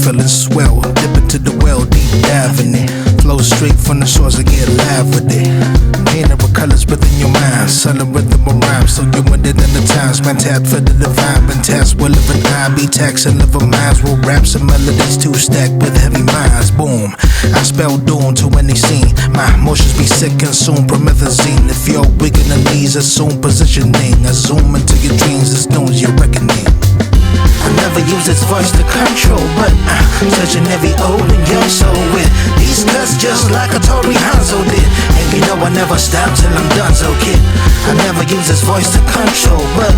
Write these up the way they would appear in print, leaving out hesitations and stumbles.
feeling swell. Dip into the well, deep diving it. Flow straight from the source, I get live with it. Painted with colors within your mind, solid rhythm of rhyme, so you with it in the times. Man, tap for the divine, been tasked with living I be taxing living minds with raps and melodies too stacked with heavy minds. Boom, I spell doom to any scene. My emotions be sick and soon promethazine. If you're weak in the knees, assume positioning. I zoom into your dreams, as soon as you're reckoning. I never use its voice to control, but touching every old and young soul with these cuts just like a Tory Hanzo did. And you know I never stop till I'm done, so kid. I never use its voice to control, but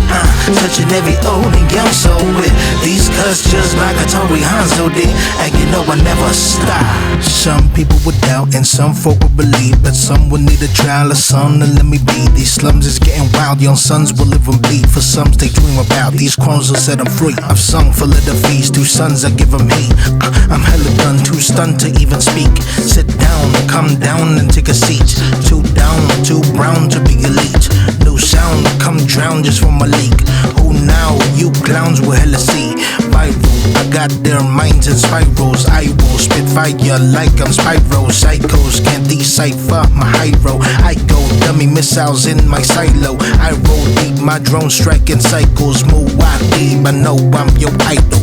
touching every old and young soul with these cuts just like a Tory Hanzo did. And you know I never stop. Some people would doubt and some folk would believe, but some would need a trial or some to let me be. These slums is getting wild, young sons will live and bleed. For some they dream about, these crones will set them free. I've sung full of the feast, 2 sons I give them heat. I'm hella done, too stunned to even speak. Sit down, come down and take a seat. Too down, too brown to be elite. New sound, come drown just from a leak. Who now? You clowns will hella see. Viral, I got their minds in spirals. I will spit fire like I'm Spyro. Psychos can't decipher my hero. I go dummy missiles in my silo. I roll deep, my drone striking cycles. Move wide deep, I know I'm your idol.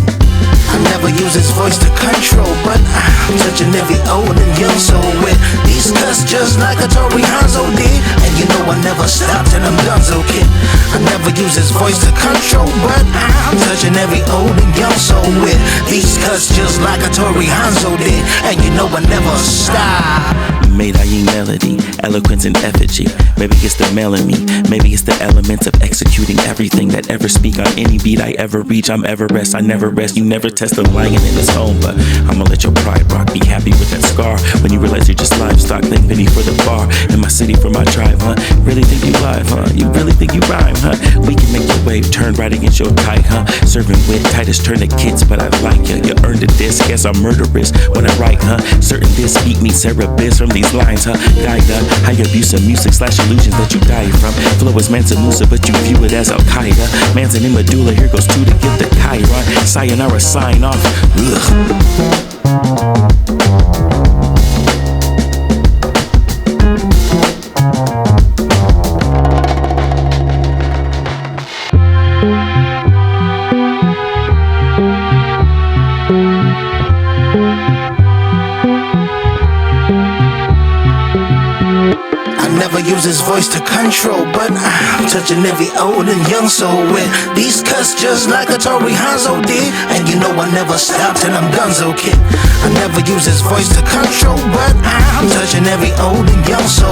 I never use his voice to control, but I'm touching every old and young soul with these cuts just like a Tory Hanzo did. And you know I never stop till I'm done, so kid. I never use his voice to control, but I'm touching every old and young soul with these cuts just like a Tory Hanzo did. And you know I never stop. Made I melody, eloquence and effigy. Maybe it's the melody, maybe it's the elements of executing everything that ever speak on any beat I ever reach. I'm Everest, I never rest. You never test a lion in his home, but I'ma let your pride rock. Be happy with that scar. When you realize you're just livestock, thank penny for the bar. In my city for my tribe, huh? Really think you live, huh? You really think you rhyme, huh? We can make your wave turn right against your kite, huh? Serving wit, Titus turn to kids, but I like ya. You earned a diss, guess I'm murderous when I write, huh? Certain this beat me Cerebus from these lines, huh? Gaida, high abuse of music / illusions that you die from. Flow is Mansa Musa, but you view it as Al Qaeda. Man's an medulla, here goes 2 to get the Chiron. Sayonara, sign off. Ugh. Never use his voice to control, but I'm touching every old and young soul with these cuts just like a Tory Hanzo did. And you know I never stop till I'm done, so kid. I never use his voice to control, but I'm touching every old and young soul.